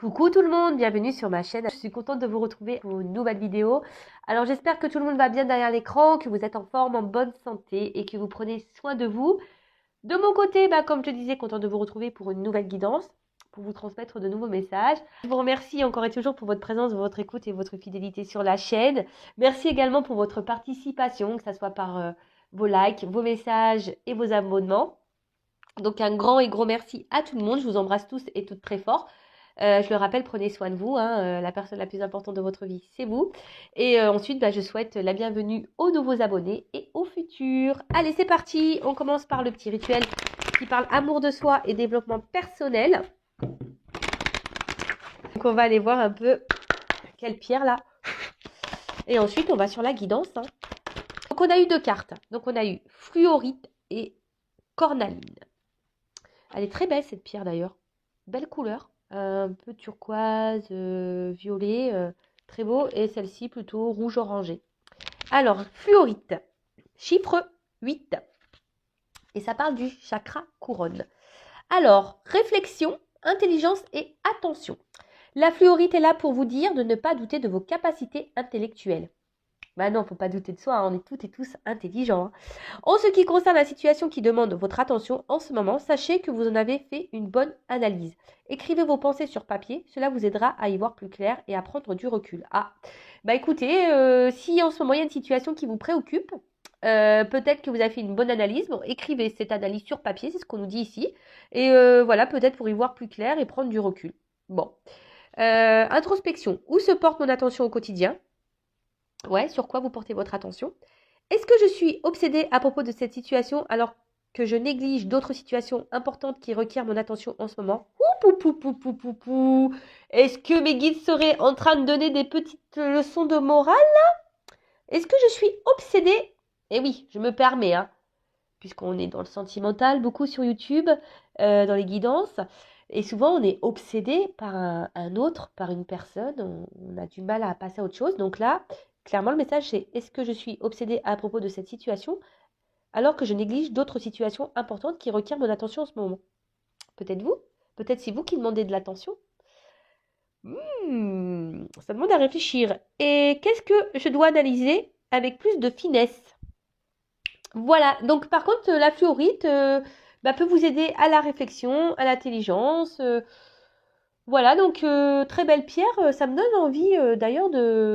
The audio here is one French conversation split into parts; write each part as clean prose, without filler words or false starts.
Coucou tout le monde, bienvenue sur ma chaîne. Je suis contente de vous retrouver pour une nouvelle vidéo. Alors j'espère que tout le monde va bien derrière l'écran, que vous êtes en forme, en bonne santé et que vous prenez soin de vous. De mon côté, comme je te disais, contente de vous retrouver pour une nouvelle guidance, pour vous transmettre de nouveaux messages. Je vous remercie encore et toujours pour votre présence, votre écoute et votre fidélité sur la chaîne. Merci également pour votre participation, que ce soit par vos likes, vos messages et vos abonnements. Donc un grand et gros merci à tout le monde. Je vous embrasse tous et toutes très fort. Je le rappelle, prenez soin de vous. La personne la plus importante de votre vie, c'est vous. Et ensuite, je souhaite la bienvenue aux nouveaux abonnés et aux futurs. Allez, c'est parti. On commence par le petit rituel qui parle amour de soi et développement personnel. Donc, on va aller voir un peu quelle pierre là. Et ensuite, on va sur la guidance. Donc, on a eu deux cartes. Donc, on a eu fluorite et cornaline. Elle est très belle cette pierre d'ailleurs. Belle couleur. Un peu turquoise, violet, très beau. Et celle-ci plutôt rouge orangé. Alors, fluorite, chiffre 8. Et ça parle du chakra couronne. Alors, réflexion, intelligence et attention. La fluorite est là pour vous dire de ne pas douter de vos capacités intellectuelles. Non, faut pas douter de soi, on est toutes et tous intelligents. En ce qui concerne la situation qui demande votre attention en ce moment, sachez que vous en avez fait une bonne analyse. Écrivez vos pensées sur papier, cela vous aidera à y voir plus clair et à prendre du recul. Écoutez, si en ce moment il y a une situation qui vous préoccupe, peut-être que vous avez fait une bonne analyse, écrivez cette analyse sur papier, c'est ce qu'on nous dit ici. Et voilà, peut-être pour y voir plus clair et prendre du recul. Introspection, où se porte mon attention au quotidien ? Ouais, sur quoi vous portez votre attention? Est-ce que je suis obsédée à propos de cette situation alors que je néglige d'autres situations importantes qui requièrent mon attention en ce moment? Est-ce que mes guides seraient en train de donner des petites leçons de morale là? Est-ce que je suis obsédée? Eh oui, je me permets, puisqu'on est dans le sentimental beaucoup sur YouTube, dans les guidances. Et souvent, on est obsédé par un autre, par une personne. On a du mal à passer à autre chose. Donc là, clairement, le message, c'est est-ce que je suis obsédée à propos de cette situation alors que je néglige d'autres situations importantes qui requièrent mon attention en ce moment? Peut-être vous? Peut-être c'est vous qui demandez de l'attention? Ça demande à réfléchir. Et qu'est-ce que je dois analyser avec plus de finesse? Voilà, donc par contre, la fluorite peut vous aider à la réflexion, à l'intelligence. Voilà, donc très belle pierre. Ça me donne envie d'ailleurs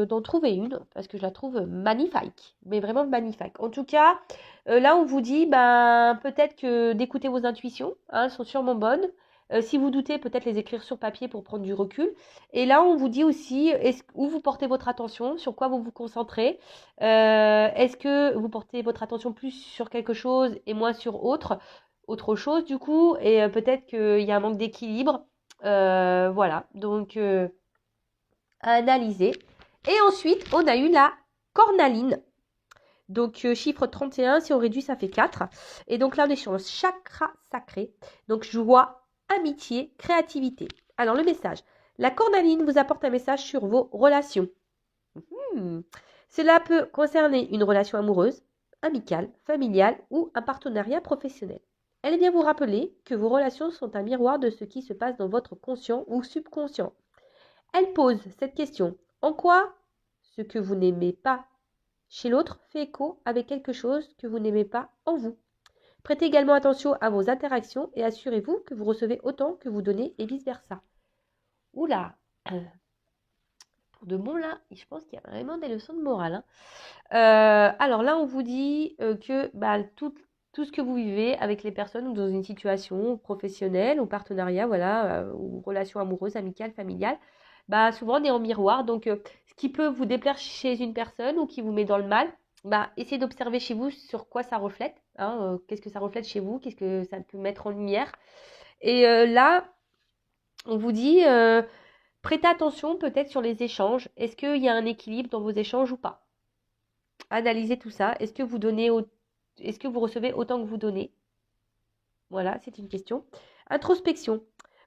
d'en trouver une, parce que je la trouve magnifique, mais vraiment magnifique. En tout cas, là on vous dit peut-être que d'écouter vos intuitions, elles sont sûrement bonnes. Si vous doutez, peut-être les écrire sur papier pour prendre du recul. Et là, on vous dit aussi où vous portez votre attention, sur quoi vous vous concentrez. Est-ce que vous portez votre attention plus sur quelque chose et moins sur autre chose du coup, et peut-être qu'il y a un manque d'équilibre. Voilà, donc à analyser. Et ensuite, on a eu la cornaline. Donc, chiffre 31, si on réduit, ça fait 4. Et donc là, on est sur le chakra sacré. Donc, joie, amitié, créativité. Alors, le message. La cornaline vous apporte un message sur vos relations. Cela peut concerner une relation amoureuse, amicale, familiale ou un partenariat professionnel. Elle vient vous rappeler que vos relations sont un miroir de ce qui se passe dans votre conscient ou subconscient. Elle pose cette question. En quoi ce que vous n'aimez pas chez l'autre fait écho avec quelque chose que vous n'aimez pas en vous? Prêtez également attention à vos interactions et assurez-vous que vous recevez autant que vous donnez et vice-versa. Oula, pour de bon là, je pense qu'il y a vraiment des leçons de morale. Alors là, on vous dit que tout ce que vous vivez avec les personnes ou dans une situation professionnelle ou partenariat, voilà, ou relation amoureuse, amicale, familiale, souvent on est en miroir. Donc, ce qui peut vous déplaire chez une personne ou qui vous met dans le mal, essayez d'observer chez vous sur quoi ça reflète. Qu'est-ce que ça reflète chez vous? Qu'est-ce que ça peut mettre en lumière? Et là, on vous dit, prêtez attention peut-être sur les échanges. Est-ce qu'il y a un équilibre dans vos échanges ou pas? Analysez tout ça. Est-ce que vous recevez autant que vous donnez? Voilà, c'est une question. Introspection.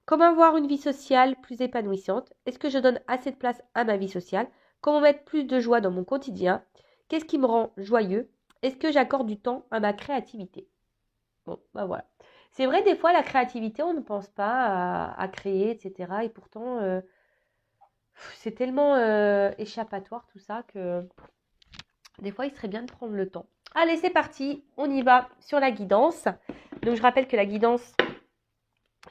Comment avoir une vie sociale plus épanouissante? Est-ce que je donne assez de place à ma vie sociale? Comment mettre plus de joie dans mon quotidien? Qu'est-ce qui me rend joyeux? Est-ce que j'accorde du temps à ma créativité? Bon, voilà. C'est vrai, des fois, la créativité, on ne pense pas à créer, etc. Et pourtant, c'est tellement échappatoire tout ça que des fois, il serait bien de prendre le temps. Allez, c'est parti, on y va sur la guidance. Donc, je rappelle que la guidance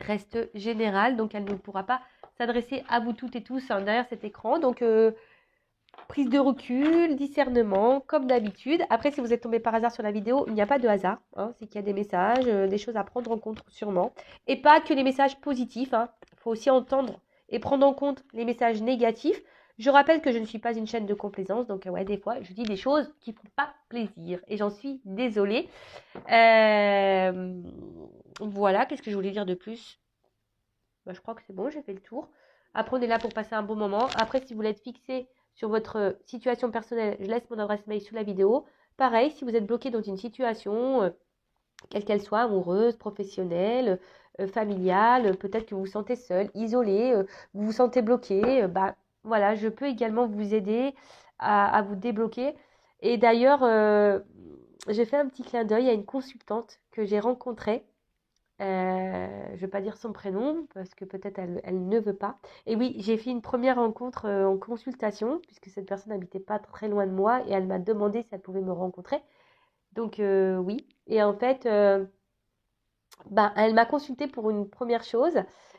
reste générale, donc elle ne pourra pas s'adresser à vous toutes et tous derrière cet écran. Donc, prise de recul, discernement, comme d'habitude. Après, si vous êtes tombé par hasard sur la vidéo, il n'y a pas de hasard. C'est qu'il y a des messages, des choses à prendre en compte sûrement. Et pas que les messages positifs. Il faut aussi entendre et prendre en compte les messages négatifs. Je rappelle que je ne suis pas une chaîne de complaisance. Donc, ouais, des fois, je dis des choses qui ne font pas plaisir. Et j'en suis désolée. Voilà, qu'est-ce que je voulais dire de plus? Je crois que c'est bon, j'ai fait le tour. Après, on est là pour passer un bon moment. Après, si vous voulez être fixé sur votre situation personnelle, je laisse mon adresse mail sous la vidéo. Pareil, si vous êtes bloqué dans une situation, quelle qu'elle soit, amoureuse, professionnelle, familiale, peut-être que vous vous sentez seul, isolé, vous vous sentez bloqué, voilà, je peux également vous aider à vous débloquer. Et d'ailleurs, j'ai fait un petit clin d'œil à une consultante que j'ai rencontrée. Je ne vais pas dire son prénom parce que peut-être elle ne veut pas. Et oui, j'ai fait une première rencontre en consultation puisque cette personne n'habitait pas très loin de moi et elle m'a demandé si elle pouvait me rencontrer. Donc oui. Et en fait, elle m'a consultée pour une première chose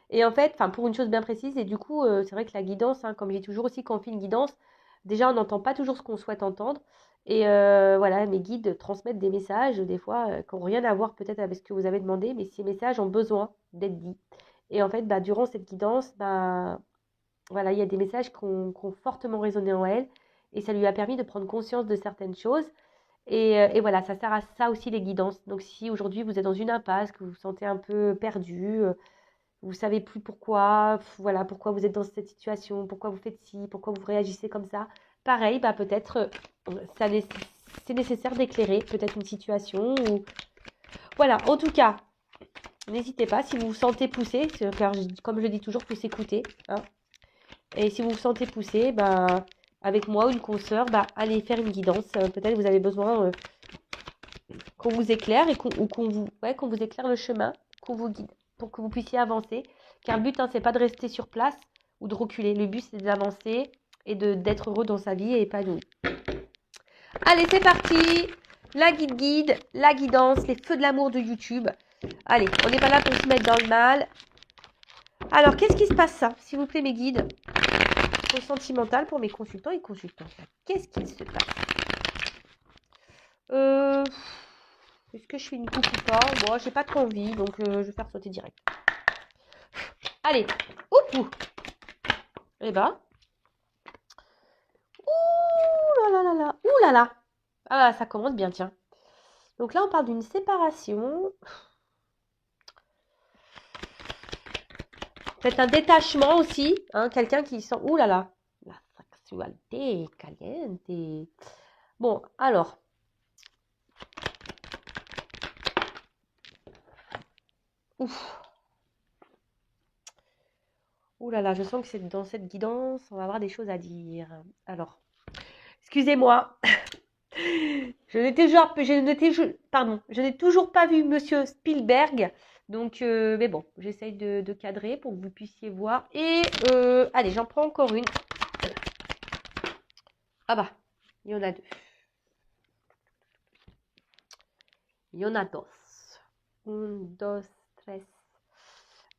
et en fait, enfin pour une chose bien précise. Et du coup, c'est vrai que la guidance, comme j'ai toujours aussi quand on fait une guidance, déjà on n'entend pas toujours ce qu'on souhaite entendre. Et voilà, mes guides transmettent des messages, des fois, qui n'ont rien à voir peut-être avec ce que vous avez demandé, mais ces messages ont besoin d'être dits. Et en fait, durant cette guidance, voilà, il y a des messages qui ont fortement résonné en elle, et ça lui a permis de prendre conscience de certaines choses. Et voilà, ça sert à ça aussi les guidances. Donc si aujourd'hui vous êtes dans une impasse, que vous vous sentez un peu perdu, vous savez plus pourquoi, voilà, pourquoi vous êtes dans cette situation, pourquoi vous faites ci, pourquoi vous réagissez comme ça. Pareil, peut-être c'est nécessaire d'éclairer peut-être une situation. Voilà, en tout cas, n'hésitez pas si vous vous sentez poussé, car comme je le dis toujours, il faut s'écouter. Et si vous vous sentez poussé, avec moi ou une consoeur, allez faire une guidance. Peut-être vous avez besoin qu'on vous éclaire et qu'on vous éclaire le chemin, qu'on vous guide pour que vous puissiez avancer. Car le but, c'est pas de rester sur place ou de reculer. Le but, c'est d'avancer et d'être heureux dans sa vie et épanoui. Allez, c'est parti. La guide, la guidance, les feux de l'amour de YouTube. Allez, on n'est pas là pour se mettre dans le mal. Alors, qu'est-ce qui se passe ça, s'il vous plaît, mes guides? Au sentimental pour mes consultants et consultantes. Qu'est-ce qu'il se passe? Est-ce que je fais une coupe ou pas? Bon, j'ai pas trop envie, donc je vais faire sauter direct. Allez, ouh. Eh ben. Ouh là là là là. Ouh là là. Ah, ça commence bien, tiens. Donc là, on parle d'une séparation. Peut-être un détachement aussi. Quelqu'un qui sent... Ouh là là. La sexualité caliente. Bon, alors. Ouf. Ouh là là, je sens que c'est dans cette guidance, on va avoir des choses à dire. Alors, excusez-moi. Je n'ai toujours pas vu Monsieur Spielberg. Donc, mais bon, j'essaye de cadrer pour que vous puissiez voir. Et, allez, j'en prends encore une. Ah il y en a deux. Il y en a dos. Un, dos, tres.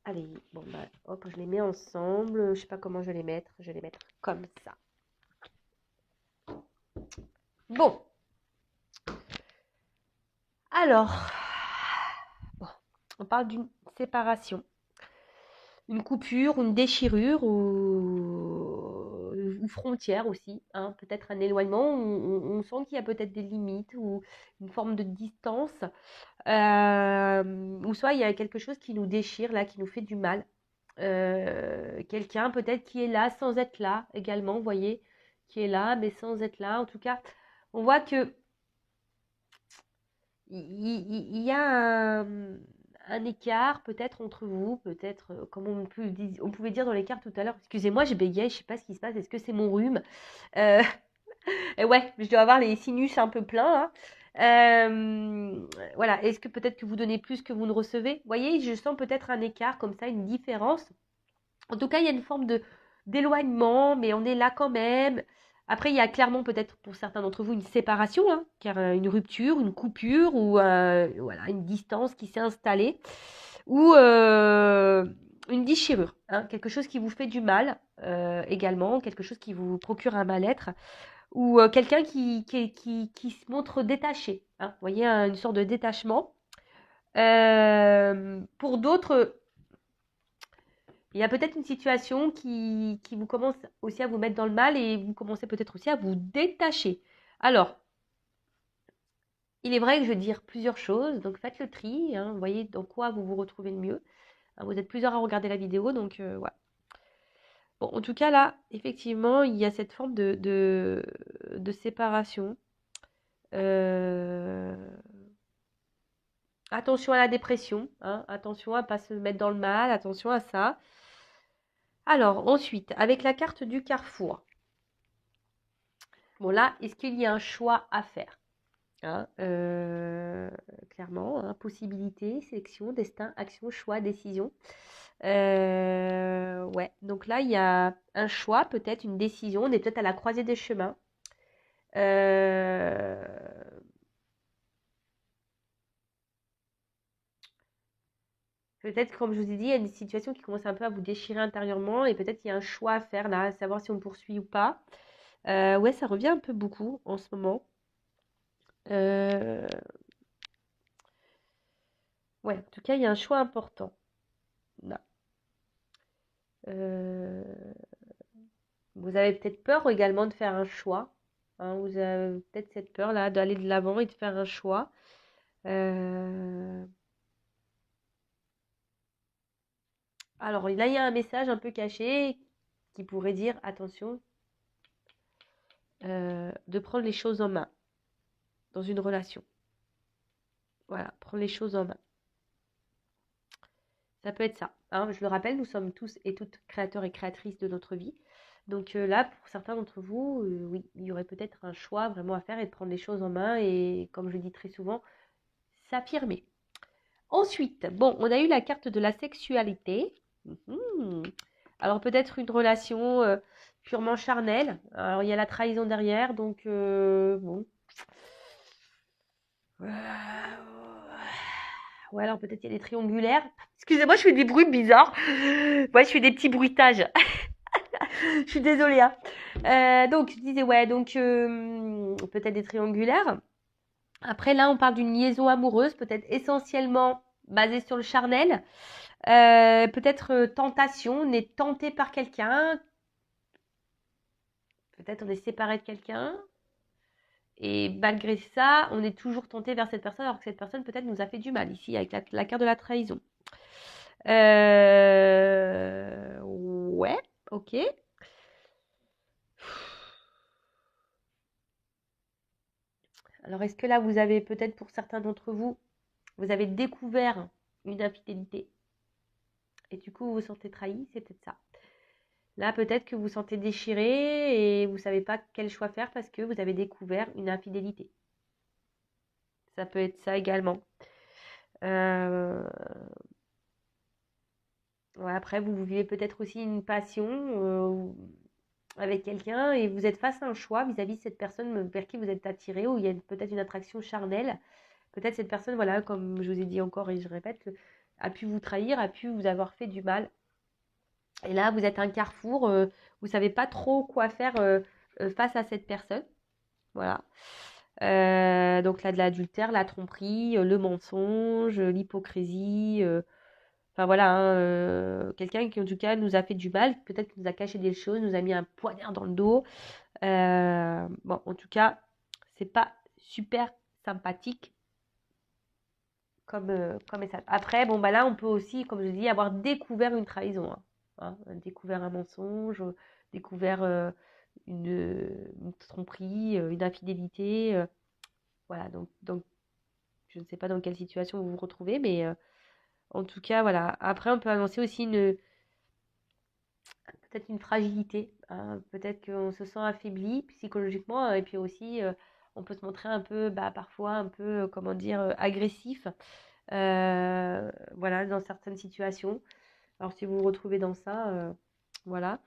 Allez, bon, hop, je les mets ensemble. Je sais pas comment je vais les mettre. Je vais les mettre comme ça. Bon. Alors, on parle d'une séparation. Une coupure, une déchirure ou frontière aussi. Peut-être un éloignement où on sent qu'il y a peut-être des limites ou une forme de distance. Ou soit il y a quelque chose qui nous déchire, là, qui nous fait du mal. Quelqu'un peut-être qui est là sans être là également, vous voyez, qui est là mais sans être là. En tout cas, on voit que il y a un écart peut-être entre vous, peut-être, comme on pouvait dire dans l'écart tout à l'heure. Excusez-moi, j'ai bégayé, je sais pas ce qui se passe, est-ce que c'est mon rhume? Et ouais, je dois avoir les sinus un peu pleins là. Voilà, est-ce que peut-être que vous donnez plus que vous ne recevez? Vous voyez, je sens peut-être un écart comme ça, une différence. En tout cas, il y a une forme d'éloignement, mais on est là quand même. Après, il y a clairement peut-être pour certains d'entre vous une séparation, hein, car une rupture, une coupure ou voilà, une distance qui s'est installée, ou une déchirure, hein, quelque chose qui vous fait du mal également, quelque chose qui vous procure un mal-être, ou quelqu'un qui se montre détaché, hein, vous voyez, une sorte de détachement. Pour d'autres, il y a peut-être une situation qui vous commence aussi à vous mettre dans le mal et vous commencez peut-être aussi à vous détacher. Alors, il est vrai que je vais dire plusieurs choses, donc faites le tri, hein, voyez dans quoi vous vous retrouvez le mieux. Hein, vous êtes plusieurs à regarder la vidéo, donc voilà. Bon, en tout cas, là, effectivement, il y a cette forme de séparation. Euh, Attention à la dépression, hein, attention à ne pas se mettre dans le mal, attention à ça. Alors, ensuite, avec la carte du carrefour. Bon, là, est-ce qu'il y a un choix à faire? Hein, clairement, hein, possibilité, sélection, destin, action, choix, décision. Ouais, donc là, il y a un choix, peut-être une décision. On est peut-être à la croisée des chemins. Euh, Peut-être, comme je vous ai dit, il y a une situation qui commence un peu à vous déchirer intérieurement et peut-être il y a un choix à faire là, à savoir si on poursuit ou pas. Ouais, ça revient un peu beaucoup en ce moment. Euh, ouais, en tout cas, il y a un choix important là. Euh, Vous avez peut-être peur également de faire un choix, hein, vous avez peut-être cette peur là d'aller de l'avant et de faire un choix. Euh, Alors là, il y a un message un peu caché qui pourrait dire attention, de prendre les choses en main dans une relation. Voilà, prendre les choses en main. Ça peut être ça, hein. Je le rappelle, nous sommes tous et toutes créateurs et créatrices de notre vie. Donc là, pour certains d'entre vous, oui, il y aurait peut-être un choix vraiment à faire et de prendre les choses en main et, comme je le dis très souvent, s'affirmer. Ensuite, bon, on a eu la carte de la sexualité. Mhm. Alors peut-être une relation purement charnelle. Alors il y a la trahison derrière, donc bon. Ouais, alors peut-être il y a des triangulaires. Excusez-moi, je fais des bruits bizarres. Ouais, je fais des petits bruitages. Je suis désolée, hein. Donc je disais ouais, donc peut-être des triangulaires. Après là, on parle d'une liaison amoureuse, peut-être essentiellement basée sur le charnel. Peut-être tentation, on est tenté par quelqu'un, peut-être on est séparé de quelqu'un, et malgré ça, on est toujours tenté vers cette personne, alors que cette personne peut-être nous a fait du mal, ici, avec la carte de la trahison. Ouais, ok. Alors, est-ce que là, vous avez peut-être, pour certains d'entre vous, vous avez découvert une infidélité, et du coup, vous vous sentez trahi, c'est peut-être ça. Là, peut-être que vous vous sentez déchiré et vous ne savez pas quel choix faire parce que vous avez découvert une infidélité. Ça peut être ça également. Euh, ouais, après, vous vivez peut-être aussi une passion avec quelqu'un et vous êtes face à un choix vis-à-vis de cette personne vers qui vous êtes attiré ou il y a peut-être une attraction charnelle. Peut-être cette personne, voilà, comme je vous ai dit encore et je répète, a pu vous trahir, a pu vous avoir fait du mal. Et là, vous êtes à un carrefour, vous ne savez pas trop quoi faire face à cette personne. Voilà. Donc là, de l'adultère, la tromperie, le mensonge, l'hypocrisie. Enfin voilà, hein, quelqu'un qui en tout cas nous a fait du mal, peut-être qu'il nous a caché des choses, nous a mis un poignard dans le dos. Bon, en tout cas, c'est pas super sympathique comme message. Après, bon bah là, on peut aussi, comme je dis, avoir découvert une trahison, découvert un mensonge, découvert une tromperie, une infidélité. Voilà, donc je ne sais pas dans quelle situation vous vous retrouvez, mais en tout cas, voilà. Après, on peut annoncer aussi peut-être une fragilité, hein. Peut-être qu'on se sent affaibli psychologiquement et puis aussi on peut se montrer un peu, parfois un peu, comment dire, agressif, voilà, dans certaines situations. Alors si vous vous retrouvez dans ça, voilà.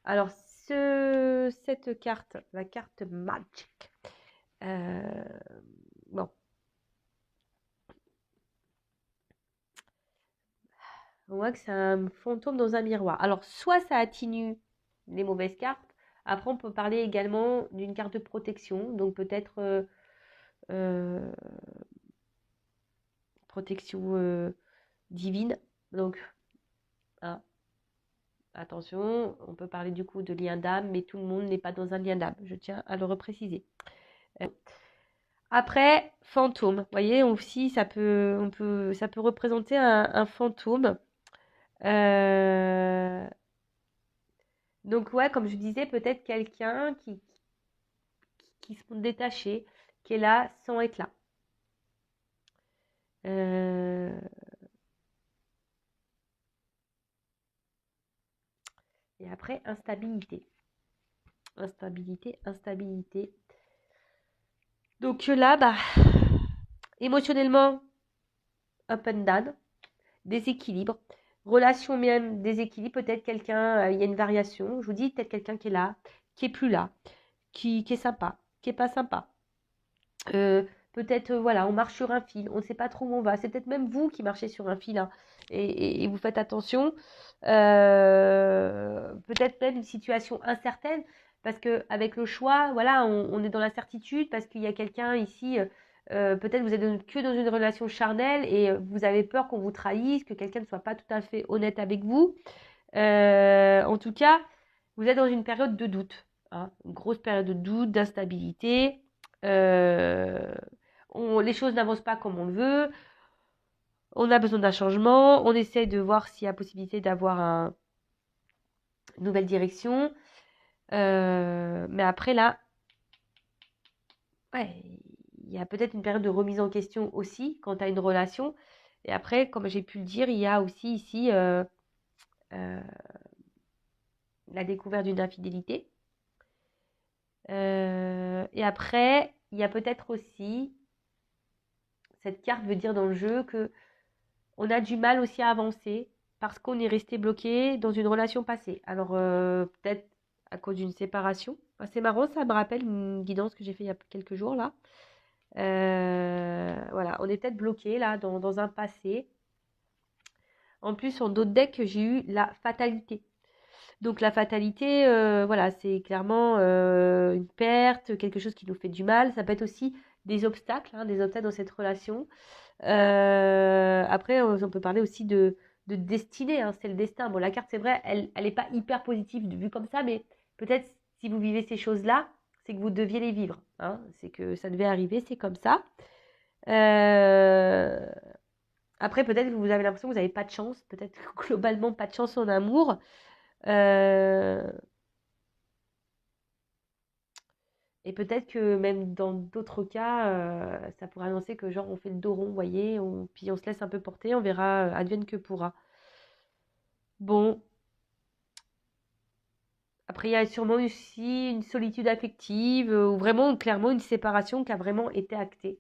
Alors cette carte, la carte Magic, bon, on voit que c'est un fantôme dans un miroir. Alors soit ça atténue les mauvaises cartes. Après, on peut parler également d'une carte de protection, donc peut-être euh, protection divine. Donc, hein, attention, on peut parler du coup de lien d'âme, mais tout le monde n'est pas dans un lien d'âme. Je tiens à le repréciser. Après, fantôme. Vous voyez, aussi, ça peut représenter un fantôme. Donc, ouais, comme je disais, peut-être quelqu'un qui se montre détaché, qui est là sans être là. Et après, instabilité. Instabilité, instabilité. Donc là, émotionnellement, up and down, déséquilibre. Relation même, déséquilibre. Peut-être quelqu'un, il y a une variation. Je vous dis, peut-être quelqu'un qui est là, qui est plus là, qui est sympa, qui est pas sympa. Peut-être, voilà, on marche sur un fil, on ne sait pas trop où on va. C'est peut-être même vous qui marchez sur un fil, hein, et vous faites attention. Peut-être même une situation incertaine, parce que avec le choix, voilà, on est dans l'incertitude, parce qu'il y a quelqu'un ici, peut-être vous êtes que dans une relation charnelle et vous avez peur qu'on vous trahisse, que quelqu'un ne soit pas tout à fait honnête avec vous. En tout cas, vous êtes dans une période de doute, hein, une grosse période de doute, d'instabilité. Euh, les choses n'avancent pas comme on le veut. On a besoin d'un changement. On essaie de voir s'il y a possibilité d'avoir une nouvelle direction. Mais après, là, ouais, il y a peut-être une période de remise en question aussi quant à une relation. Et après, comme j'ai pu le dire, il y a aussi ici euh, la découverte d'une infidélité. Et après, il y a peut-être aussi, cette carte veut dire dans le jeu que on a du mal aussi à avancer parce qu'on est resté bloqué dans une relation passée. Alors, peut-être à cause d'une séparation. C'est marrant, ça me rappelle une guidance que j'ai fait il y a quelques jours là. Voilà, on est peut-être bloqué là dans un passé. En plus, en d'autres decks, j'ai eu la fatalité. Donc la fatalité, voilà, c'est clairement une perte, quelque chose qui nous fait du mal. Ça peut être aussi des obstacles dans cette relation. Après, on peut parler aussi de destinée, hein, c'est le destin. Bon, la carte, c'est vrai, elle est pas hyper positive vue comme ça, mais peut-être si vous vivez ces choses-là, c'est que vous deviez les vivre, hein. C'est que ça devait arriver, c'est comme ça. Euh, Après, peut-être que vous avez l'impression que vous n'avez pas de chance, peut-être globalement pas de chance en amour. Euh, Et peut-être que même dans d'autres cas, ça pourrait annoncer que genre on fait le dos rond, vous voyez, puis on se laisse un peu porter, on verra, advienne que pourra. Bon, après il y a sûrement aussi une solitude affective, ou vraiment clairement une séparation qui a vraiment été actée.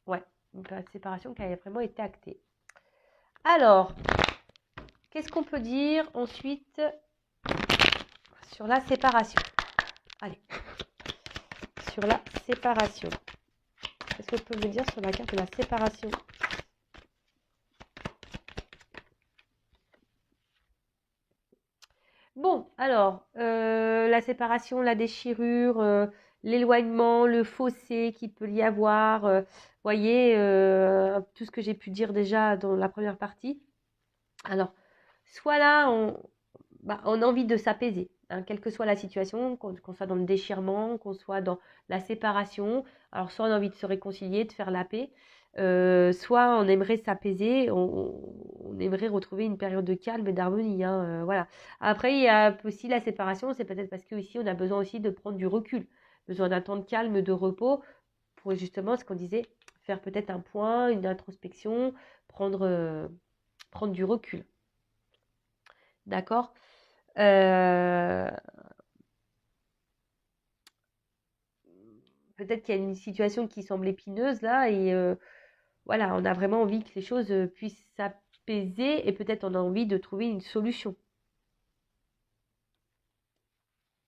Ouais, une séparation qui a vraiment été actée. Alors, qu'est-ce qu'on peut dire ensuite sur la séparation? Allez, sur la séparation. Qu'est-ce que je peux vous dire sur la carte de la séparation? Bon, alors, la séparation, la déchirure, l'éloignement, le fossé qu'il peut y avoir, voyez, tout ce que j'ai pu dire déjà dans la première partie. Alors, soit là, on a envie de s'apaiser, hein, quelle que soit la situation, qu'on soit dans le déchirement, qu'on soit dans la séparation. Alors, soit on a envie de se réconcilier, de faire la paix, soit on aimerait s'apaiser, on aimerait retrouver une période de calme et d'harmonie, hein, voilà. Après, il y a aussi la séparation, c'est peut-être parce qu'ici, on a besoin aussi de prendre du recul, besoin d'un temps de calme, de repos, pour justement, ce qu'on disait, faire peut-être un point, une introspection, prendre du recul. D'accord. Euh, peut-être qu'il y a une situation qui semble épineuse là et voilà, on a vraiment envie que les choses puissent s'apaiser et peut-être on a envie de trouver une solution.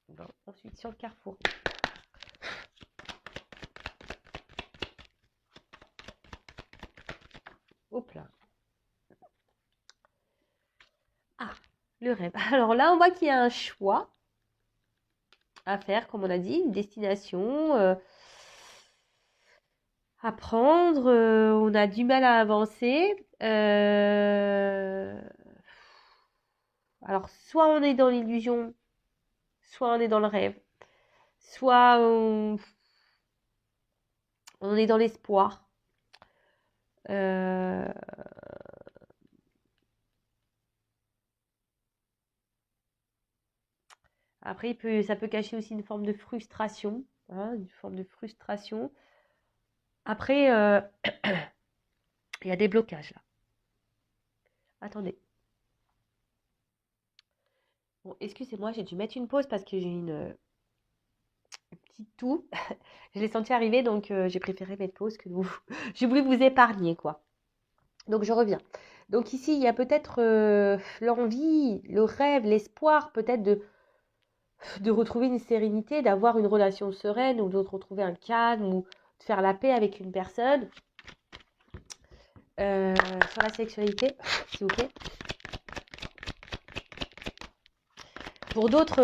Bon, ensuite, sur le carrefour. Hop là. Ah, le rêve. Alors là, on voit qu'il y a un choix à faire, comme on a dit, une destination à prendre. On a du mal à avancer. Alors, soit on est dans l'illusion, soit on est dans le rêve, soit on est dans l'espoir. Euh, Après, ça peut cacher aussi une forme de frustration. Hein, une forme de frustration. Après, il y a des blocages là. Attendez. Bon, excusez-moi, j'ai dû mettre une pause parce que j'ai une petite toux. Je l'ai senti arriver, donc j'ai préféré mettre pause que vous. J'ai voulu vous épargner, quoi. Donc je reviens. Donc ici, il y a peut-être l'envie, le rêve, l'espoir peut-être de retrouver une sérénité, d'avoir une relation sereine ou de retrouver un calme ou de faire la paix avec une personne. Sur la sexualité, s'il vous plaît. Pour d'autres,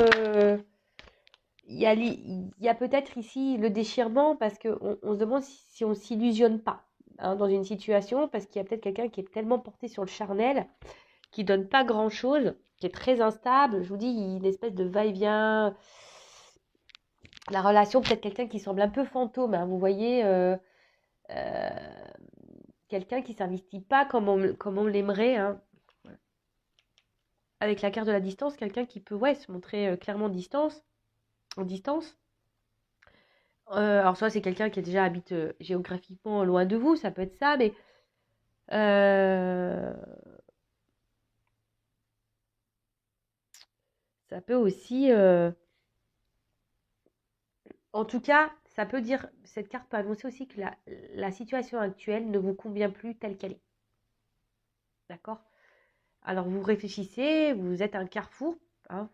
il y a peut-être ici le déchirement parce qu'on se demande si on ne s'illusionne pas hein, dans une situation, parce qu'il y a peut-être quelqu'un qui est tellement porté sur le charnel, qui ne donne pas grand-chose, qui est très instable. Je vous dis, il y a une espèce de va-et-vient. La relation, peut-être quelqu'un qui semble un peu fantôme. Hein, vous voyez, quelqu'un qui ne s'investit pas comme on l'aimerait. Hein. Avec la carte de la distance, quelqu'un qui peut se montrer clairement en distance. Alors soit c'est quelqu'un qui habite géographiquement loin de vous, ça peut être ça, mais ça peut aussi, en tout cas, ça peut dire, cette carte peut annoncer aussi que la situation actuelle ne vous convient plus telle qu'elle est. D'accord? Alors vous réfléchissez, vous êtes à un carrefour, hein,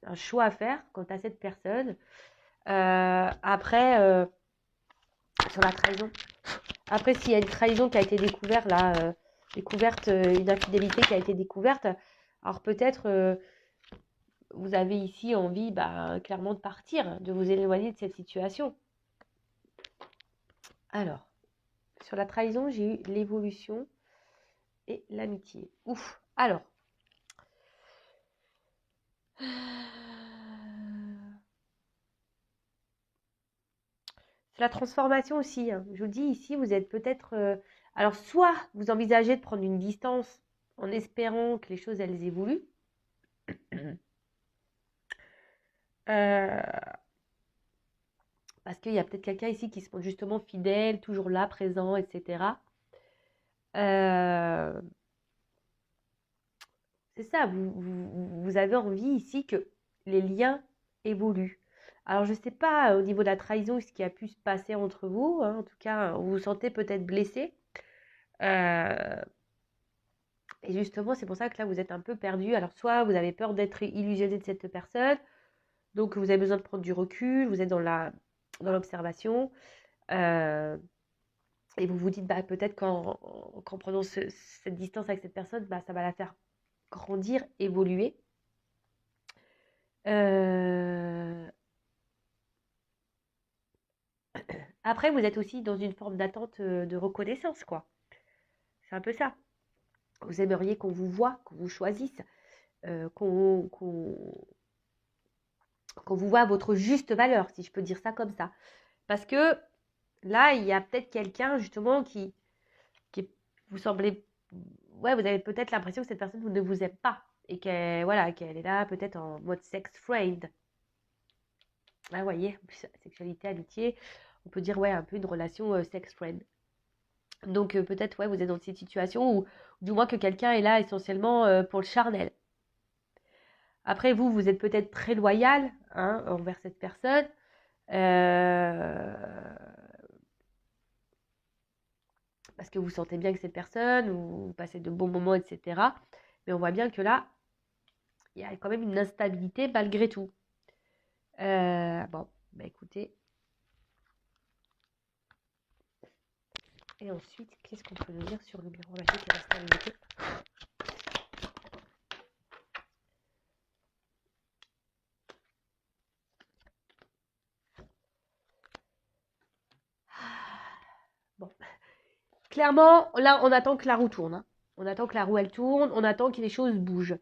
un choix à faire quant à cette personne. Après, sur la trahison. Après, s'il y a une trahison qui a été découverte, là, une infidélité qui a été découverte, alors peut-être vous avez ici envie clairement de partir, de vous éloigner de cette situation. Alors, sur la trahison, j'ai eu l'évolution et l'amitié. Ouf. Alors. C'est la transformation aussi. Hein. Je vous dis ici, vous êtes peut-être... alors, soit vous envisagez de prendre une distance en espérant que les choses, elles évoluent. Parce qu'il y a peut-être quelqu'un ici qui se montre justement fidèle, toujours là, présent, etc. C'est ça, vous avez envie ici que les liens évoluent. Alors, je ne sais pas au niveau de la trahison ce qui a pu se passer entre vous. Hein. En tout cas, vous vous sentez peut-être blessé. Et justement, c'est pour ça que là, vous êtes un peu perdu. Alors, soit vous avez peur d'être illusionné de cette personne, donc vous avez besoin de prendre du recul, vous êtes dans l'observation, et vous vous dites, peut-être qu'en prenant cette distance avec cette personne, ça va la faire grandir, évoluer. Après, vous êtes aussi dans une forme d'attente de reconnaissance, quoi. C'est un peu ça. Vous aimeriez qu'on vous voie, qu'on vous choisisse, qu'on vous voit à votre juste valeur, si je peux dire ça comme ça. Parce que là, il y a peut-être quelqu'un, justement, qui vous semblez... Ouais, vous avez peut-être l'impression que cette personne ne vous aime pas. Et qu'elle est là peut-être en mode sex friend. Ah, vous voyez, sexualité, amitié, on peut dire, un peu une relation sex friend. Donc peut-être, vous êtes dans cette situation où, du moins que quelqu'un est là essentiellement pour le charnel. Après, vous êtes peut-être très loyal envers cette personne. Euh, parce que vous sentez bien que cette personne, ou vous passez de bons moments, etc. Mais on voit bien que là, il y a quand même une instabilité malgré tout. Bon, bah écoutez. Et ensuite, qu'est-ce qu'on peut nous dire sur le miroir magique et l'instabilité? Bon, clairement, là, on attend que la roue tourne, hein. On attend que la roue, elle tourne. On attend que les choses bougent.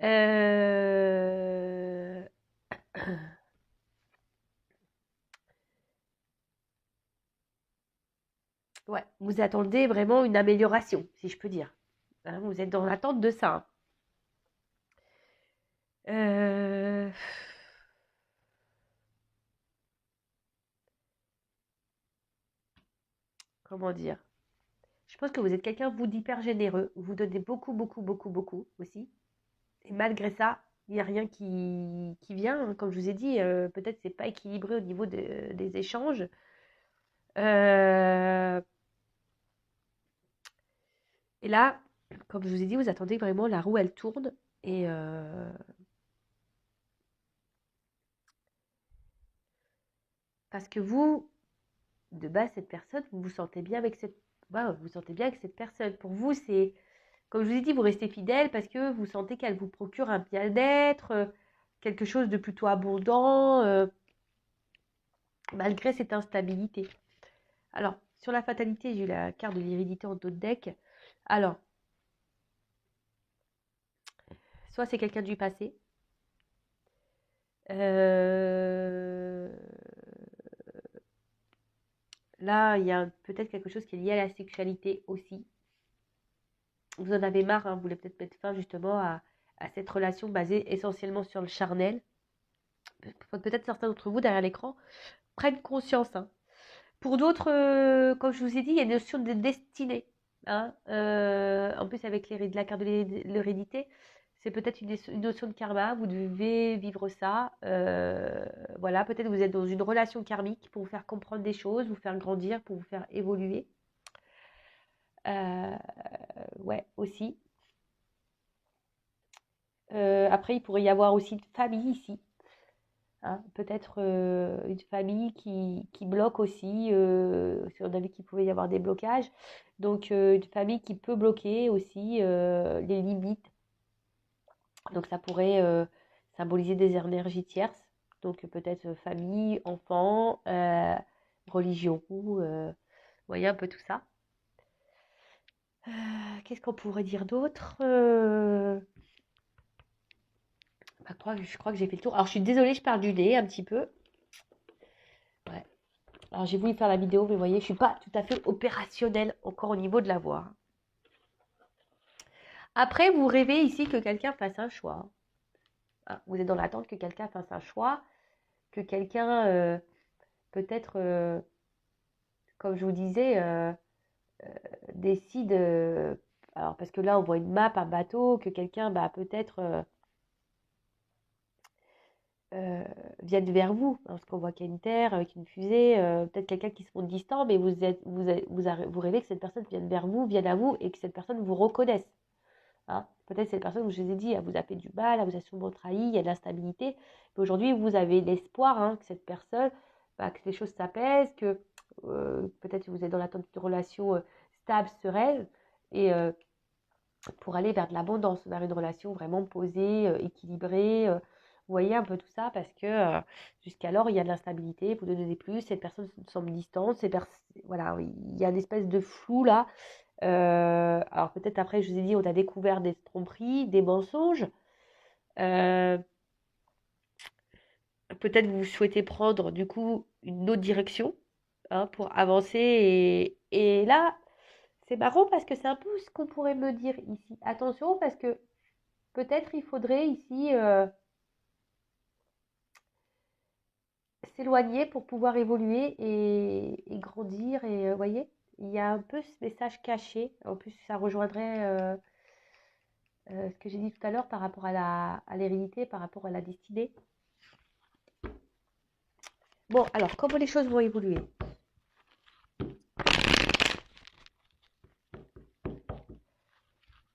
Euh... Ouais, vous attendez vraiment une amélioration, si je peux dire. Hein, vous êtes dans l'attente de ça. Euh, Comment dire? Je pense que vous êtes quelqu'un, vous, d'hyper généreux. Vous donnez beaucoup, beaucoup, beaucoup, beaucoup aussi. Et malgré ça, il n'y a rien qui vient, hein. Comme je vous ai dit, peut-être c'est pas équilibré au niveau des échanges. Euh, et là, comme je vous ai dit, vous attendez vraiment la roue, elle tourne. Et parce que vous, de base, cette personne, vous vous sentez bien avec cette, ouais, vous vous sentez bien avec cette personne. Pour vous, c'est, comme je vous ai dit, vous restez fidèle parce que vous sentez qu'elle vous procure un bien-être, quelque chose de plutôt abondant, malgré cette instabilité. Alors, sur la fatalité, j'ai eu la carte de l'hérédité en dos de deck. Alors, soit c'est quelqu'un du passé. Euh, Là, il y a peut-être quelque chose qui est lié à la sexualité aussi. Vous en avez marre, hein, vous voulez peut-être mettre fin justement à cette relation basée essentiellement sur le charnel. Peut-être certains d'entre vous derrière l'écran prennent conscience, hein. Pour d'autres, comme je vous ai dit, il y a une notion de destinée, hein. En plus, avec la carte de l'hérédité, c'est peut-être une notion de karma. Vous devez vivre ça. Voilà, peut-être vous êtes dans une relation karmique pour vous faire comprendre des choses, vous faire grandir, pour vous faire évoluer. Euh, ouais, aussi. Après, il pourrait y avoir aussi une famille ici, hein. Peut-être une famille qui bloque aussi. Si on a vu qu'il pouvait y avoir des blocages. Donc, une famille qui peut bloquer aussi les limites. Donc, ça pourrait symboliser des énergies tierces. Donc, peut-être famille, enfant, religion. Vous voyez un peu tout ça. Qu'est-ce qu'on pourrait dire d'autre? Je crois que j'ai fait le tour. Alors, je suis désolée, je perds du nez un petit peu. Ouais. Alors, j'ai voulu faire la vidéo, mais vous voyez, je suis pas tout à fait opérationnelle encore au niveau de la voix. Après, vous rêvez ici que quelqu'un fasse un choix. Ah, vous êtes dans l'attente que quelqu'un fasse un choix, que quelqu'un, peut-être, comme je vous disais, décide. Alors, parce que là, on voit une map, un bateau, que quelqu'un, bah, peut-être, euh, vienne vers vous. Parce qu'on voit qu'il y a une terre avec une fusée, peut-être quelqu'un qui se montre distant, mais vous rêvez que cette personne vienne vers vous, vienne à vous, et que cette personne vous reconnaisse. Hein. Peut-être cette personne, je vous ai dit, elle vous a fait du mal, elle vous a sûrement trahi, il y a de l'instabilité. Mais aujourd'hui, vous avez l'espoir, hein, que cette personne, bah, que les choses s'apaisent, que peut-être que vous êtes dans l'attente d'une relation stable, sereine, et pour aller vers de l'abondance, vers une relation vraiment posée, équilibrée. Vous voyez un peu tout ça parce que jusqu'alors, il y a de l'instabilité, vous ne donnez plus, cette personne semble distante, voilà, il y a une espèce de flou là. Alors peut-être après, je vous ai dit, on a découvert des tromperies, des mensonges. Euh, Peut-être vous souhaitez prendre du coup une autre direction, hein, pour avancer. Et là, c'est marrant parce que c'est un peu ce qu'on pourrait me dire ici. Attention parce que peut-être il faudrait ici s'éloigner pour pouvoir évoluer et grandir. Et vous voyez, il y a un peu ce message caché. En plus, ça rejoindrait ce que j'ai dit tout à l'heure par rapport à l'hérédité, par rapport à la destinée. Bon, alors, comment les choses vont évoluer?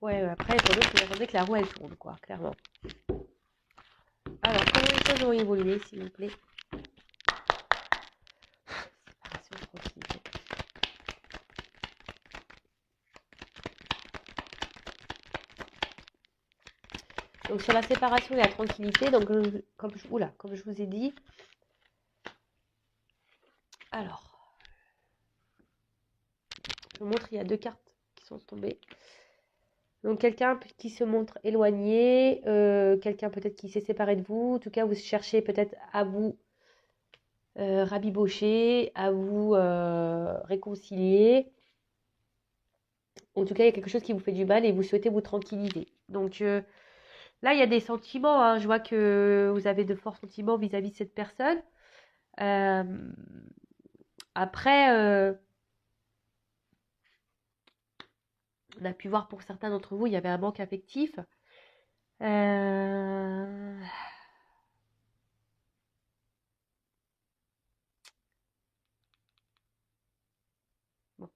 Ouais, après, pour nous, vous attendez que la roue, elle tourne, quoi, clairement. Alors, comment les choses vont évoluer, s'il vous plaît? Séparation, tranquillité. Donc, sur la séparation et la tranquillité, donc, comme je vous ai dit, alors, je vous montre, il y a 2 cartes qui sont tombées. Donc, quelqu'un qui se montre éloigné, quelqu'un peut-être qui s'est séparé de vous. En tout cas, vous cherchez peut-être à vous rabibocher, à vous réconcilier. En tout cas, il y a quelque chose qui vous fait du mal et vous souhaitez vous tranquilliser. Donc, là, il y a des sentiments, hein. Je vois que vous avez de forts sentiments vis-à-vis de cette personne. Euh, après, on a pu voir pour certains d'entre vous, il y avait un manque affectif. Euh, Bon,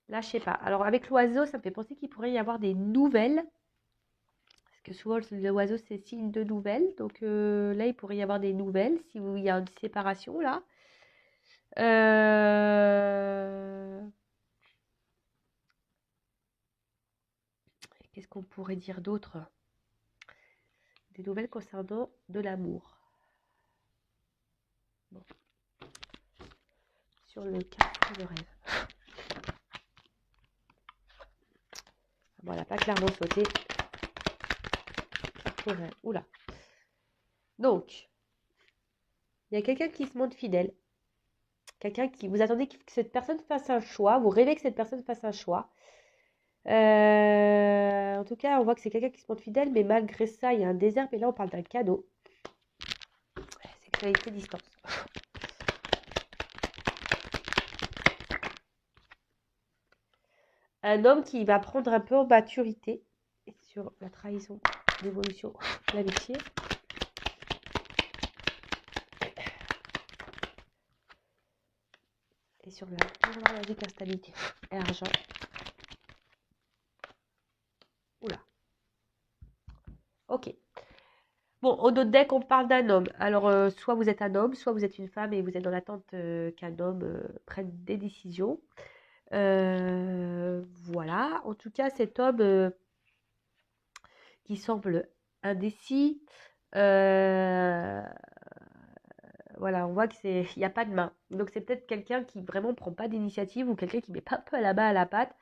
là, je sais pas. Alors, avec l'oiseau, ça me fait penser qu'il pourrait y avoir des nouvelles. Parce que souvent, l'oiseau, c'est signe de nouvelles. Donc, là, il pourrait y avoir des nouvelles si il y a une séparation, là. Qu'est-ce qu'on pourrait dire d'autre? Des nouvelles concernant de l'amour. Bon. Sur le carrefour de rêve. Bon, elle n'a pas clairement sauté. Carrefour de rêve. Oula. Donc, il y a quelqu'un qui se montre fidèle. Quelqu'un qui vous attendez que cette personne fasse un choix. Vous rêvez que cette personne fasse un choix. En tout cas, on voit que c'est quelqu'un qui se montre fidèle, mais malgré ça, il y a un désert. Mais là, on parle d'un cadeau. Sexualité distance. Un homme qui va prendre un peu en maturité sur la trahison, l'évolution, l'amitié. Et sur la magique instabilité et argent. Oula. Ok. Bon, au d'autres deck, on parle d'un homme. Alors, soit vous êtes un homme, soit vous êtes une femme et vous êtes dans l'attente qu'un homme prenne des décisions. Voilà. En tout cas, cet homme qui semble indécis, voilà, on voit que il n'y a pas de main. Donc, c'est peut-être quelqu'un qui vraiment prend pas d'initiative ou quelqu'un qui met pas un peu la main à la pâte.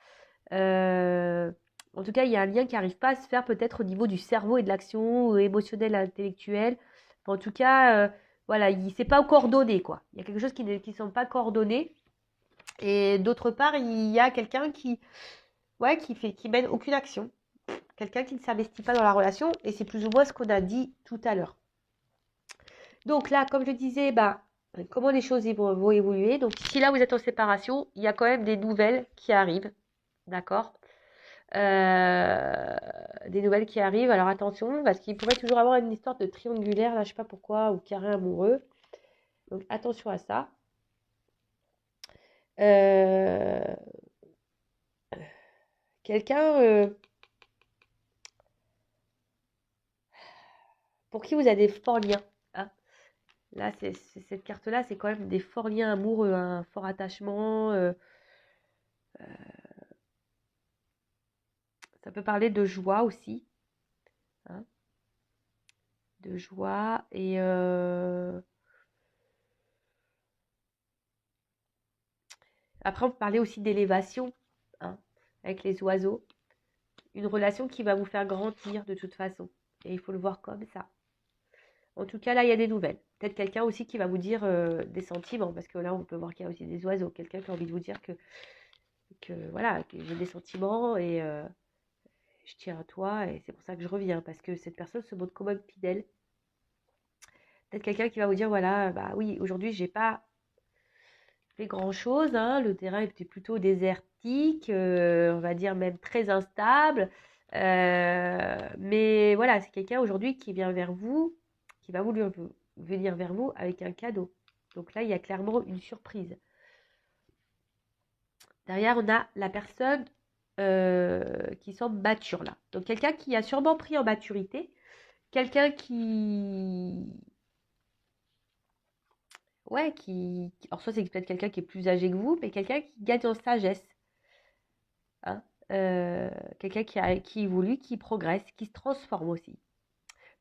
En tout cas, il y a un lien qui n'arrive pas à se faire peut-être au niveau du cerveau et de l'action émotionnelle, intellectuelle. En tout cas, voilà, il ne s'est pas coordonné, quoi. Il y a quelque chose qui ne semble pas coordonné. Et d'autre part, il y a quelqu'un ouais, qui mène aucune action. Quelqu'un qui ne s'investit pas dans la relation. Et c'est plus ou moins ce qu'on a dit tout à l'heure. Donc là, comme je disais, bah, comment les choses vont évoluer. Donc si là, vous êtes en séparation, il y a quand même des nouvelles qui arrivent. D'accord? Des nouvelles qui arrivent. Alors attention, parce qu'il pourrait toujours avoir une histoire de triangulaire, là je sais pas pourquoi, ou carré amoureux. Donc attention à ça. Euh, Quelqu'un pour qui vous avez des forts liens. Hein. Là, cette carte-là, c'est quand même des forts liens amoureux, un fort attachement. Ça peut parler de joie aussi. Hein, de joie et après on peut parler aussi d'élévation, hein, avec les oiseaux. Une relation qui va vous faire grandir de toute façon. Et il faut le voir comme ça. En tout cas, là, il y a des nouvelles. Peut-être quelqu'un aussi qui va vous dire des sentiments, parce que là, on peut voir qu'il y a aussi des oiseaux. Quelqu'un qui a envie de vous dire que voilà, que j'ai des sentiments et je tiens à toi et c'est pour ça que je reviens, parce que cette personne se montre comme fidèle. Peut-être quelqu'un qui va vous dire, voilà, bah oui, aujourd'hui, j'ai pas fait grand-chose, hein, le terrain était plutôt désertique, on va dire même très instable. Mais voilà, c'est quelqu'un aujourd'hui qui vient vers vous, qui va venir vers vous avec un cadeau. Donc là, il y a clairement une surprise. Derrière, on a la personne qui semble mature là. Donc quelqu'un qui a sûrement pris en maturité, quelqu'un qui... Ouais, alors soit c'est peut-être quelqu'un qui est plus âgé que vous, mais quelqu'un qui gagne en sagesse. Hein. Quelqu'un qui évolue, qui progresse, qui se transforme aussi.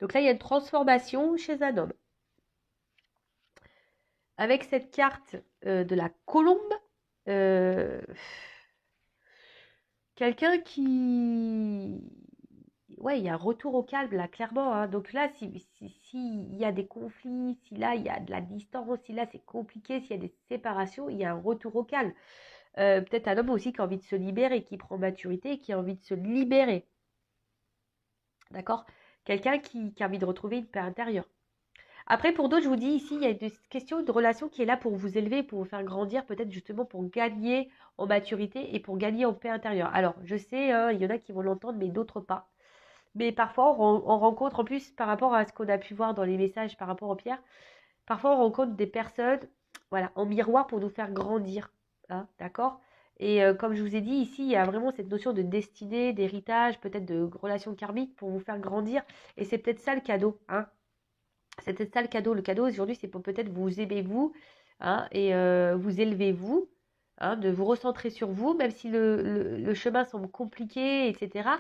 Donc là, il y a une transformation chez un homme. Avec cette carte de la colombe, euh, quelqu'un qui... Ouais, il y a un retour au calme, là, clairement. Hein. Donc là, s'il y a des conflits, si là, il y a de la distance, si là, c'est compliqué, s'il y a des séparations, il y a un retour au calme. Peut-être un homme aussi qui a envie de se libérer, qui prend maturité et qui a envie de se libérer. D'accord? Quelqu'un qui a envie de retrouver une paix intérieure. Après, pour d'autres, je vous dis ici, il y a une question de relation qui est là pour vous élever, pour vous faire grandir, peut-être justement pour gagner en maturité et pour gagner en paix intérieure. Alors, je sais, hein, il y en a qui vont l'entendre, mais d'autres pas. Mais parfois, on rencontre, en plus, par rapport à ce qu'on a pu voir dans les messages par rapport aux pierres, parfois on rencontre des personnes, voilà, en miroir pour nous faire grandir. Hein, d'accord? Et comme je vous ai dit, ici, il y a vraiment cette notion de destinée, d'héritage, peut-être de relation karmique pour vous faire grandir. Et c'est peut-être ça le cadeau. Hein. C'est peut-être ça le cadeau. Le cadeau aujourd'hui, c'est pour peut-être vous aimer vous, hein, et vous élever vous, hein, de vous recentrer sur vous, même si le chemin semble compliqué, etc.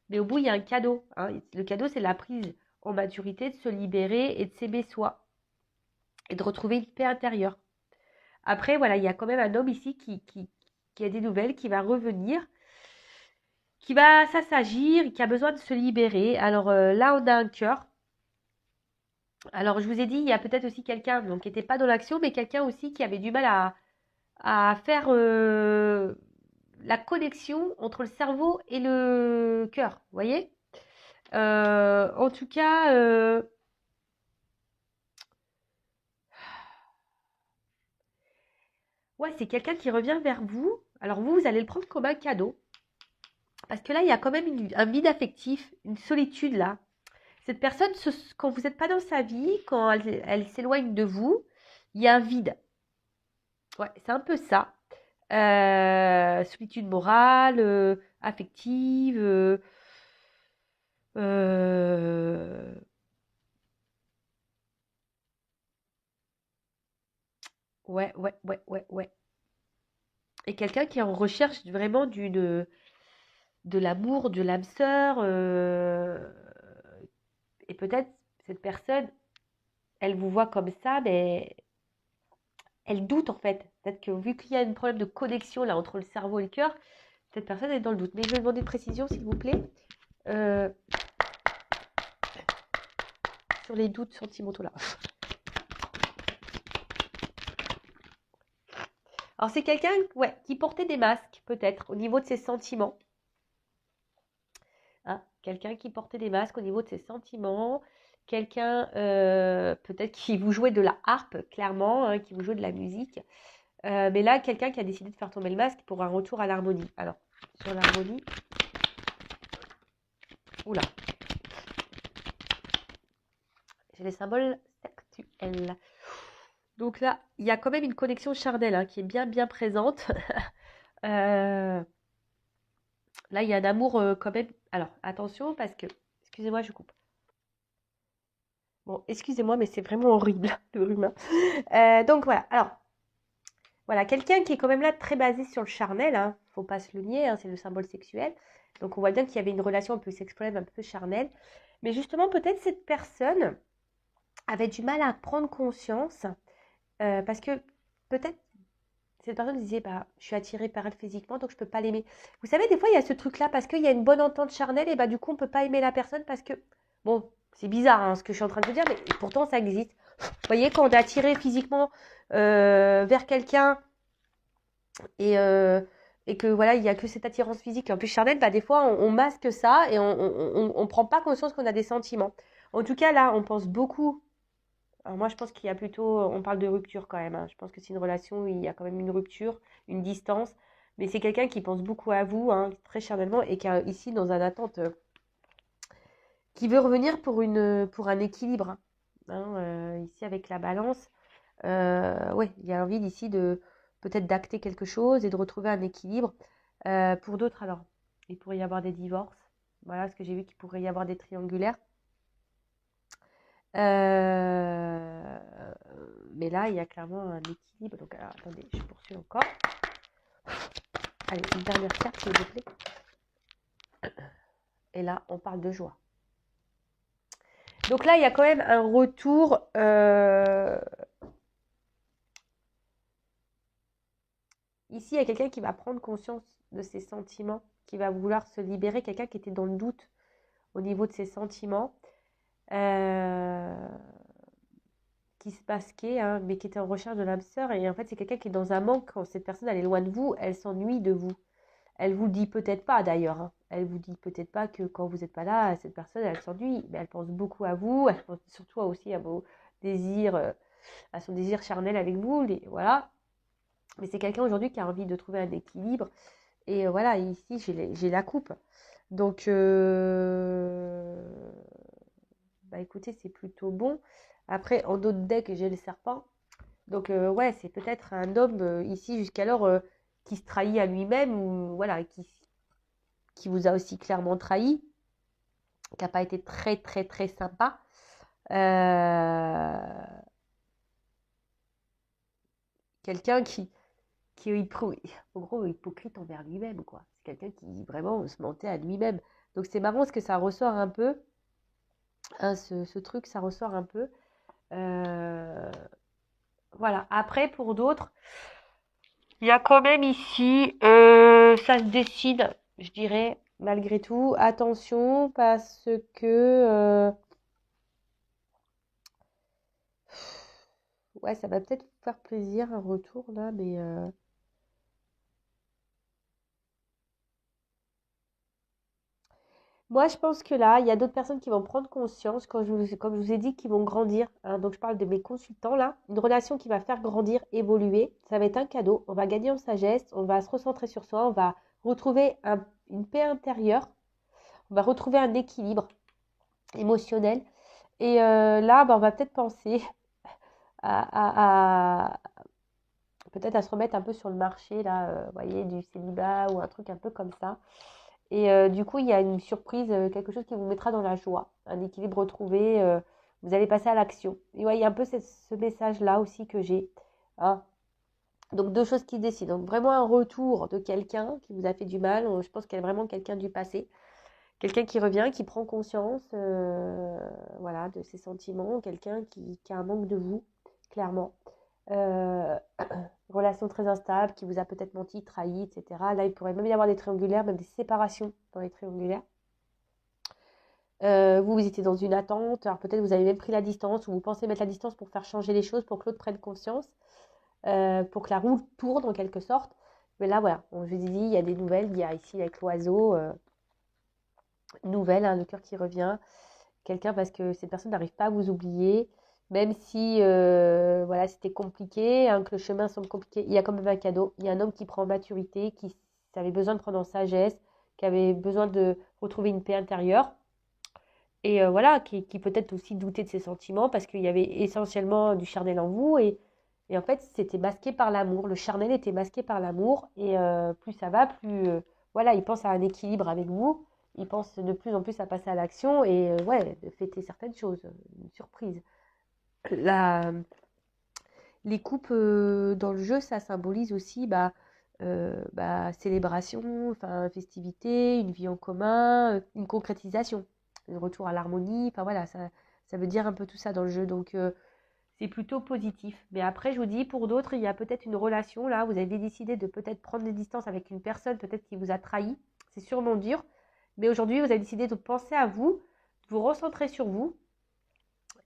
Mais au bout, il y a un cadeau. Hein. Le cadeau, c'est la prise en maturité, de se libérer et de s'aimer soi. Et de retrouver une paix intérieure. Après, voilà, il y a quand même un homme ici qui a des nouvelles, qui va revenir, qui va s'assagir, qui a besoin de se libérer. Alors là, on a un cœur. Alors, je vous ai dit, il y a peut-être aussi quelqu'un qui n'était pas dans l'action, mais quelqu'un aussi qui avait du mal à faire la connexion entre le cerveau et le cœur. Vous voyez? En tout cas, ouais, c'est quelqu'un qui revient vers vous. Alors vous allez le prendre comme un cadeau. Parce que là, il y a quand même un vide affectif, une solitude là. Cette personne, quand vous n'êtes pas dans sa vie, quand elle s'éloigne de vous, il y a un vide. Ouais, c'est un peu ça. Solitude morale, affective. Euh, ouais, ouais, ouais, ouais, ouais. Et quelqu'un qui est en recherche vraiment de l'amour, de l'âme sœur. Et peut-être cette personne, elle vous voit comme ça, mais elle doute en fait. Peut-être que vu qu'il y a un problème de connexion là entre le cerveau et le cœur, cette personne est dans le doute. Mais je vais demander une précision s'il vous plaît euh, sur les doutes sentimentaux là. Alors c'est quelqu'un ouais, qui portait des masques peut-être au niveau de ses sentiments. Hein, quelqu'un qui portait des masques au niveau de ses sentiments. Quelqu'un peut-être qui vous jouait de la harpe clairement, hein, qui vous jouait de la musique. Mais là, quelqu'un qui a décidé de faire tomber le masque pour un retour à l'harmonie. Alors, sur l'harmonie. Oula. J'ai les symboles sexuels. Donc là, il y a quand même une connexion charnelle hein, qui est bien, bien présente. Là, il y a un amour quand même. Alors, attention parce que... Excusez-moi, je coupe. Bon, excusez-moi, mais c'est vraiment horrible, le rhume. Donc voilà. Alors, voilà, quelqu'un qui est quand même là très basé sur le charnel, hein, faut pas se le nier, hein, c'est le symbole sexuel. Donc on voit bien qu'il y avait une relation un peu sexuelle, un peu charnelle. Mais justement, peut-être cette personne avait du mal à prendre conscience parce que peut-être cette personne disait bah, je suis attirée par elle physiquement donc je peux pas l'aimer. Vous savez, des fois il y a ce truc-là parce qu'il y a une bonne entente charnelle et bah du coup on peut pas aimer la personne parce que bon, c'est bizarre hein, ce que je suis en train de vous dire, mais pourtant ça existe. Vous voyez, quand on est attiré physiquement vers quelqu'un et que voilà, il y a que cette attirance physique en plus charnelle, bah, des fois on masque ça et on prend pas conscience qu'on a des sentiments. En tout cas, là, on pense beaucoup. Alors moi, je pense qu'il y a plutôt, on parle de rupture quand même. Hein. Je pense que c'est une relation où il y a quand même une rupture, une distance. Mais c'est quelqu'un qui pense beaucoup à vous, hein, très charnellement, et qui est ici dans un attente, qui veut revenir pour un équilibre. Hein, ici avec la balance. Ouais, il y a envie d'ici de peut-être d'acter quelque chose et de retrouver un équilibre. Pour d'autres, alors, il pourrait y avoir des divorces. Voilà, ce que j'ai vu qu'il pourrait y avoir des triangulaires. Euh, mais là, il y a clairement un équilibre. Donc, alors, attendez, je poursuis encore. Allez, une dernière carte, s'il vous plaît. Et là, on parle de joie. Donc là, il y a quand même un retour. Ici, il y a quelqu'un qui va prendre conscience de ses sentiments, qui va vouloir se libérer, quelqu'un qui était dans le doute au niveau de ses sentiments, qui se masquait, hein, mais qui était en recherche de l'âme sœur. Et en fait, c'est quelqu'un qui est dans un manque. Quand cette personne, elle est loin de vous, elle s'ennuie de vous. Elle vous le dit peut-être pas d'ailleurs. Hein. Elle vous dit peut-être pas que quand vous n'êtes pas là, cette personne, elle s'ennuie. Mais elle pense beaucoup à vous. Elle pense surtout aussi à vos désirs, à son désir charnel avec vous. Voilà. Mais c'est quelqu'un aujourd'hui qui a envie de trouver un équilibre. Et voilà, ici, j'ai la coupe. Donc, bah écoutez, c'est plutôt bon. Après, en d'autres decks, j'ai le serpent. Donc, ouais, c'est peut-être un homme ici jusqu'alors qui se trahit à lui-même ou voilà, qui vous a aussi clairement trahi, qui n'a pas été très, très, très sympa. Quelqu'un qui est en gros hypocrite envers lui-même, quoi. C'est quelqu'un qui vraiment se mentait à lui-même. Donc, c'est marrant parce que ça ressort un peu. Hein, ce truc, ça ressort un peu. Voilà. Après, pour d'autres, il y a quand même ici, ça se décide, je dirais, malgré tout. Attention, parce que, ouais, ça va peut-être vous faire plaisir un retour là, mais moi, je pense que là, il y a d'autres personnes qui vont prendre conscience, comme je vous ai dit, qui vont grandir. Hein. Donc, je parle de mes consultants là. Une relation qui va faire grandir, évoluer. Ça va être un cadeau. On va gagner en sagesse. On va se recentrer sur soi. On va retrouver une paix intérieure. On va retrouver un équilibre émotionnel. Et là, bah, on va peut-être penser à peut-être à se remettre un peu sur le marché, là, vous voyez, du célibat ou un truc un peu comme ça. Et du coup, il y a une surprise, quelque chose qui vous mettra dans la joie, un équilibre retrouvé, vous allez passer à l'action. Et ouais, il y a un peu ce message-là aussi que j'ai. Hein. Donc, deux choses qui se décident. Donc, vraiment un retour de quelqu'un qui vous a fait du mal. Je pense qu'il y a vraiment quelqu'un du passé. Quelqu'un qui revient, qui prend conscience voilà, de ses sentiments. Quelqu'un qui a un manque de vous, clairement. Euh, relation très instable, qui vous a peut-être menti, trahi, etc. Là, il pourrait même y avoir des triangulaires, même des séparations dans les triangulaires. Vous étiez dans une attente, alors peut-être vous avez même pris la distance, ou vous pensez mettre la distance pour faire changer les choses, pour que l'autre prenne conscience, pour que la roue tourne en quelque sorte. Mais là, voilà, je vous ai dit, il y a des nouvelles, il y a ici avec l'oiseau, nouvelle, hein, le cœur qui revient, quelqu'un parce que cette personne n'arrive pas à vous oublier, même si voilà, c'était compliqué, hein, que le chemin semble compliqué, il y a quand même un cadeau. Il y a un homme qui prend maturité, qui avait besoin de prendre en sagesse, qui avait besoin de retrouver une paix intérieure. Et voilà, qui peut-être aussi doutait de ses sentiments parce qu'il y avait essentiellement du charnel en vous. Et en fait, c'était masqué par l'amour. Le charnel était masqué par l'amour. Et plus ça va, plus voilà, il pense à un équilibre avec vous. Il pense de plus en plus à passer à l'action et ouais, de fêter certaines choses. Une surprise. La, les coupes dans le jeu, ça symbolise aussi célébration, enfin, festivité, une vie en commun, une concrétisation, un retour à l'harmonie. Enfin voilà, ça veut dire un peu tout ça dans le jeu. Donc c'est plutôt positif. Mais après, je vous dis, pour d'autres, il y a peut-être une relation là. Vous avez décidé de peut-être prendre des distances avec une personne, peut-être qui vous a trahi. C'est sûrement dur. Mais aujourd'hui, vous avez décidé de penser à vous, de vous recentrer sur vous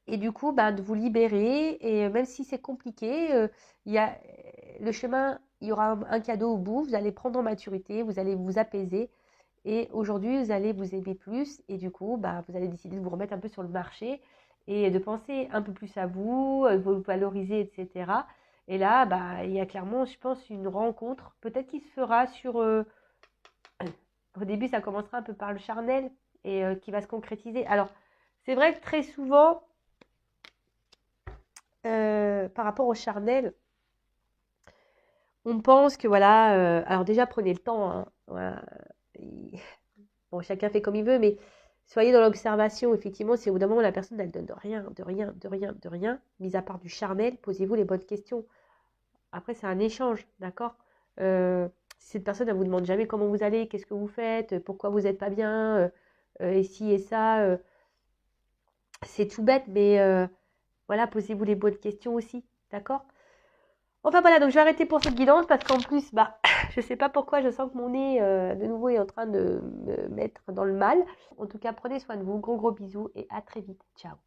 et du coup, bah, de vous libérer. Et même si c'est compliqué, il y a le chemin, il y aura un cadeau au bout. Vous allez prendre en maturité, vous allez vous apaiser. Et aujourd'hui, vous allez vous aimer plus. Et du coup, bah, vous allez décider de vous remettre un peu sur le marché et de penser un peu plus à vous, vous valoriser, etc. Et là, bah, il y a clairement, je pense, une rencontre, peut-être qui se fera sur... au début, ça commencera un peu par le charnel et qui va se concrétiser. Alors, c'est vrai que très souvent, par rapport au charnel, on pense que voilà, alors déjà prenez le temps, hein, voilà. Bon, chacun fait comme il veut, mais soyez dans l'observation. Effectivement, si au bout d'un moment la personne elle donne de rien, de rien, de rien, de rien, mis à part du charnel, posez-vous les bonnes questions. Après, c'est un échange, d'accord? Si cette personne elle vous demande jamais comment vous allez, qu'est-ce que vous faites, pourquoi vous n'êtes pas bien, et ci et ça, c'est tout bête, mais voilà, posez-vous les bonnes questions aussi, d'accord? Enfin voilà, donc je vais arrêter pour cette guidance parce qu'en plus, bah, je sais pas pourquoi, je sens que mon nez de nouveau est en train de me mettre dans le mal. En tout cas, prenez soin de vous, gros bisous et à très vite. Ciao.